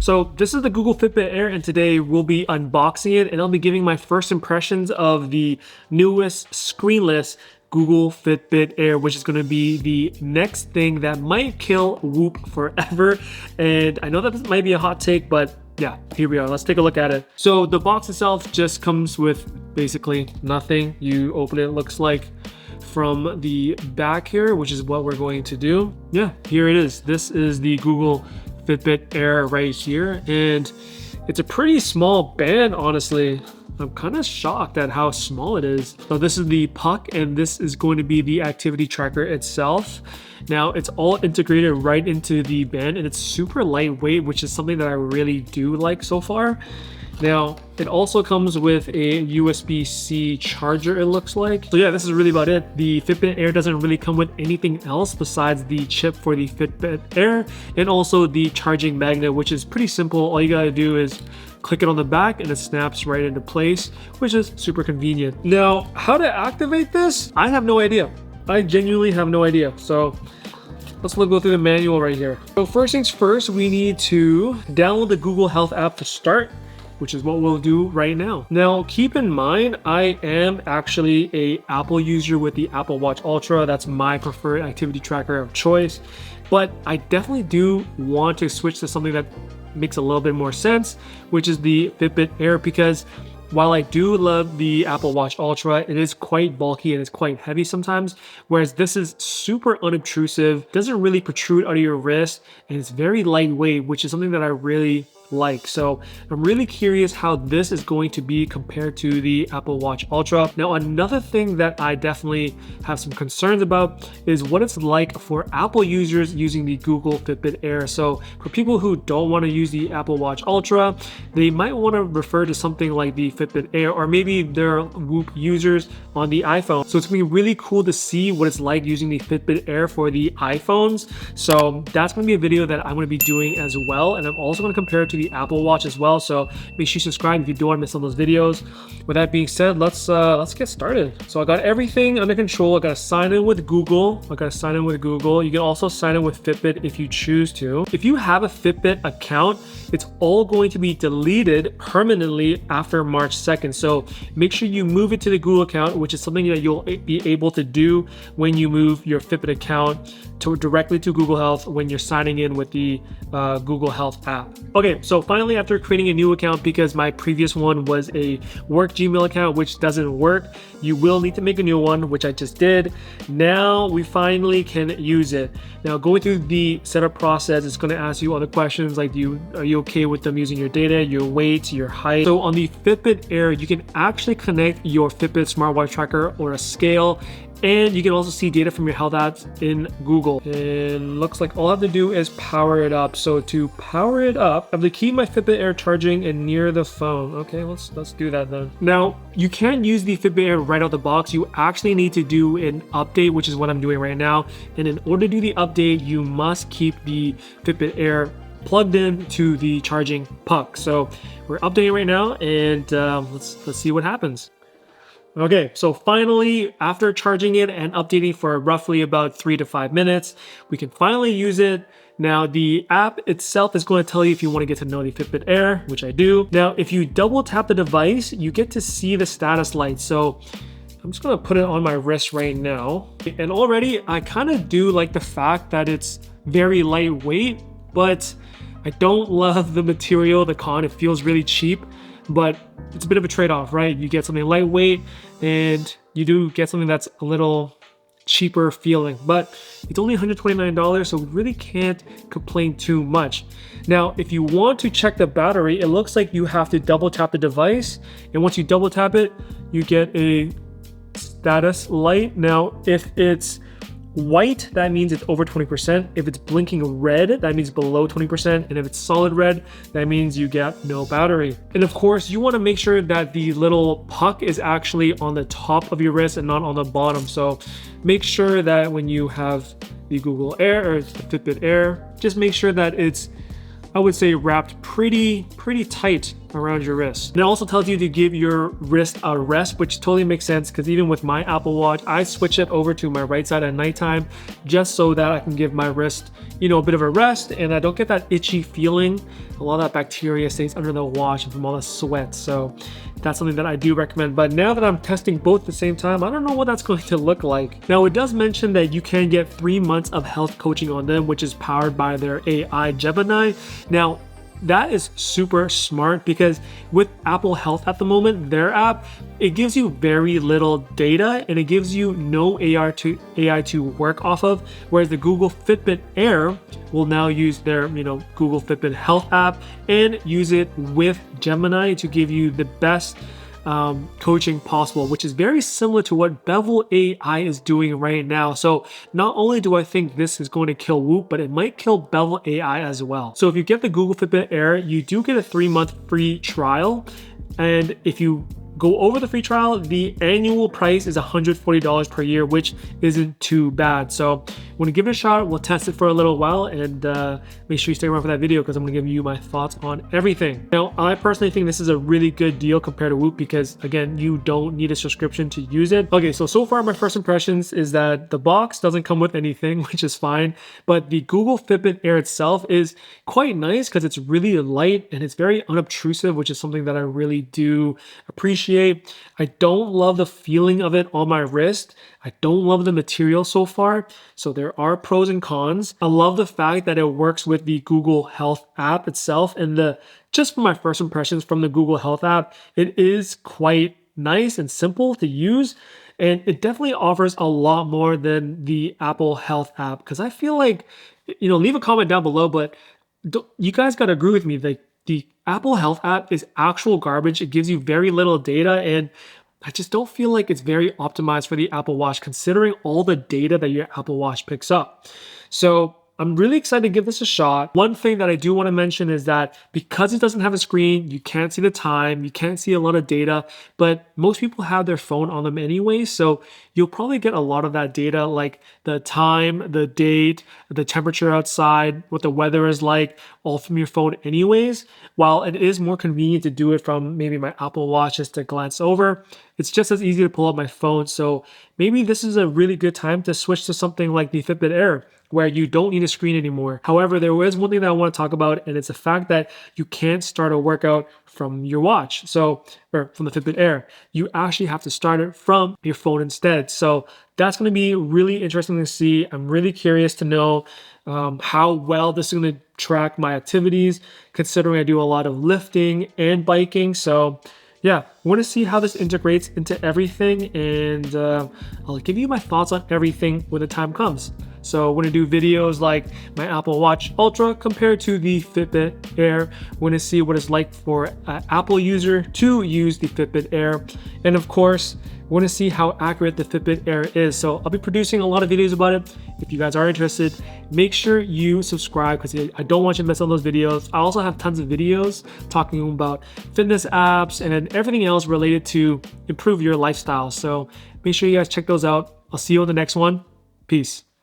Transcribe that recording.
So this is the Google Fitbit Air, and today we'll be unboxing it and I'll be giving my first impressions of the newest screenless Google Fitbit Air, which is going to be the next thing that might kill Whoop forever. And I know that might be a hot take, but yeah, here we are. Let's take a look at it. So the box itself just comes with basically nothing. You open it, it looks like from the back here, which is what we're going to do. Yeah, here it is. This is the Google Fitbit Air right here, and it's a pretty small band, honestly. I'm kind of shocked at how small it is. So this is the puck, and this is going to be the activity tracker itself. Now it's all integrated right into the band, and it's super lightweight, which is something that I really do like so far. Now it also comes with a USB-C charger, it looks like. So yeah, this is really about it. The Fitbit Air doesn't really come with anything else besides the chip for the Fitbit Air and also the charging magnet, which is pretty simple. All you gotta do is click it on the back and it snaps right into place, which is super convenient. Now, how to activate this? I have no idea. I genuinely have no idea. So let's go through the manual right here. So first things first, we need to download the Google Health app to start, which is what we'll do right now. Now, keep in mind, I am actually a Apple user with the Apple Watch Ultra. That's my preferred activity tracker of choice. But I definitely do want to switch to something that makes a little bit more sense, which is the Fitbit Air, because while I do love the Apple Watch Ultra, it is quite bulky and it's quite heavy sometimes, whereas this is super unobtrusive, doesn't really protrude out of your wrist, and it's very lightweight, which is something that I really like. So I'm really curious how this is going to be compared to the Apple Watch Ultra. Now, another thing that I definitely have some concerns about is what it's like for Apple users using the Google Fitbit Air. So for people who don't want to use the Apple Watch Ultra, they might want to refer to something like the Fitbit Air, or maybe they're Whoop users on the iPhone. So it's gonna be really cool to see what it's like using the Fitbit Air for the iPhones. So that's gonna be a video that I'm gonna be doing as well, and I'm also gonna compare it to the Apple Watch as well. So make sure you subscribe if you don't want to miss some of those videos. With that being said, let's get started. So I got everything under control. I got to sign in with Google. You can also sign in with Fitbit if you choose to. If you have a Fitbit account, it's all going to be deleted permanently after March 2nd. So make sure you move it to the Google account, which is something that you'll be able to do when you move your Fitbit account directly to Google Health when you're signing in with the Google Health app. Okay, so finally, after creating a new account, because my previous one was a work Gmail account, which doesn't work, you will need to make a new one, which I just did. Now we finally can use it. Now, going through the setup process, it's going to ask you other questions like, are you okay with them using your data, your weight, your height? So on the Fitbit Air, you can actually connect your Fitbit smartwatch tracker or a scale, and you can also see data from your health apps in Google. And looks like all I have to do is power it up. So to power it up, I have to keep my Fitbit Air charging and near the phone. Okay, let's do that then. Now, you can't use the Fitbit Air right out the box. You actually need to do an update, which is what I'm doing right now. And in order to do the update, you must keep the Fitbit Air plugged in to the charging puck. So we're updating right now, and let's see what happens. Okay, so finally, after charging it and updating for roughly about 3 to 5 minutes, we can finally use it. Now, the app itself is going to tell you if you want to get to know the Fitbit Air, which I do. Now, if you double tap the device, you get to see the status light. So I'm just going to put it on my wrist right now. And already, I kind of do like the fact that it's very lightweight, but I don't love the material, the con. It feels really cheap, but it's a bit of a trade-off, right? You get something lightweight and you do get something that's a little cheaper feeling, but it's only $129, so we really can't complain too much. Now, if you want to check the battery, it looks like you have to double tap the device, and once you double tap it, you get a status light. Now, if it's white, that means it's over 20%. If it's blinking red, that means below 20%. And if it's solid red, that means you get no battery. And of course, you want to make sure that the little puck is actually on the top of your wrist and not on the bottom. So make sure that when you have the Google Air or the Fitbit Air, just make sure that it's, I would say, wrapped pretty tight around your wrist. And it also tells you to give your wrist a rest, which totally makes sense because even with my Apple Watch, I switch it over to my right side at nighttime just so that I can give my wrist, you know, a bit of a rest and I don't get that itchy feeling. A lot of that bacteria stays under the watch and from all the sweat. So that's something that I do recommend. But now that I'm testing both at the same time, I don't know what that's going to look like. Now, it does mention that you can get 3 months of health coaching on them, which is powered by their AI Gemini. Now, that is super smart because with Apple Health at the moment, their app, it gives you very little data and it gives you no AI to work off of. Whereas the Google Fitbit Air will now use their, Google Fitbit Health app and use it with Gemini to give you the best coaching possible, which is very similar to what Bevel AI is doing right now. So not only do I think this is going to kill Whoop, but it might kill Bevel AI as well. So if you get the Google Fitbit Air, you do get a 3-month free trial. And if you go over the free trial, the annual price is $140 per year, which isn't too bad. So when you give it a shot, we'll test it for a little while and make sure you stay around for that video because I'm going to give you my thoughts on everything. Now, I personally think this is a really good deal compared to Whoop because, again, you don't need a subscription to use it. Okay, so far my first impressions is that the box doesn't come with anything, which is fine, but the Google Fitbit Air itself is quite nice because it's really light and it's very unobtrusive, which is something that I really do appreciate. I don't love the feeling of it on my wrist. I don't love the material so far. So there are pros and cons. I love the fact that it works with the Google Health app itself. And just from my first impressions from the Google Health app, it is quite nice and simple to use. And it definitely offers a lot more than the Apple Health app. Because I feel like, leave a comment down below, but you guys got to agree with me. The Apple Health app is actual garbage. It gives you very little data and I just don't feel like it's very optimized for the Apple Watch considering all the data that your Apple Watch picks up. So I'm really excited to give this a shot. One thing that I do want to mention is that because it doesn't have a screen, you can't see the time, you can't see a lot of data, but most people have their phone on them anyway. So you'll probably get a lot of that data like the time, the date, the temperature outside, what the weather is like, all from your phone anyways. While it is more convenient to do it from maybe my Apple Watch just to glance over, it's just as easy to pull up my phone. So maybe this is a really good time to switch to something like the Fitbit Air, where you don't need a screen anymore. However, there is one thing that I want to talk about, and it's the fact that you can't start a workout from your watch, or from the Fitbit Air. You actually have to start it from your phone instead. So that's going to be really interesting to see. I'm really curious to know how well this is going to track my activities, considering I do a lot of lifting and biking. So yeah, I want to see how this integrates into everything, and I'll give you my thoughts on everything when the time comes. So I'm going to do videos like my Apple Watch Ultra compared to the Fitbit Air. I want to see what it's like for an Apple user to use the Fitbit Air. And of course, I want to see how accurate the Fitbit Air is. So I'll be producing a lot of videos about it. If you guys are interested, make sure you subscribe because I don't want you to miss on those videos. I also have tons of videos talking about fitness apps and everything else related to improve your lifestyle. So make sure you guys check those out. I'll see you on the next one. Peace.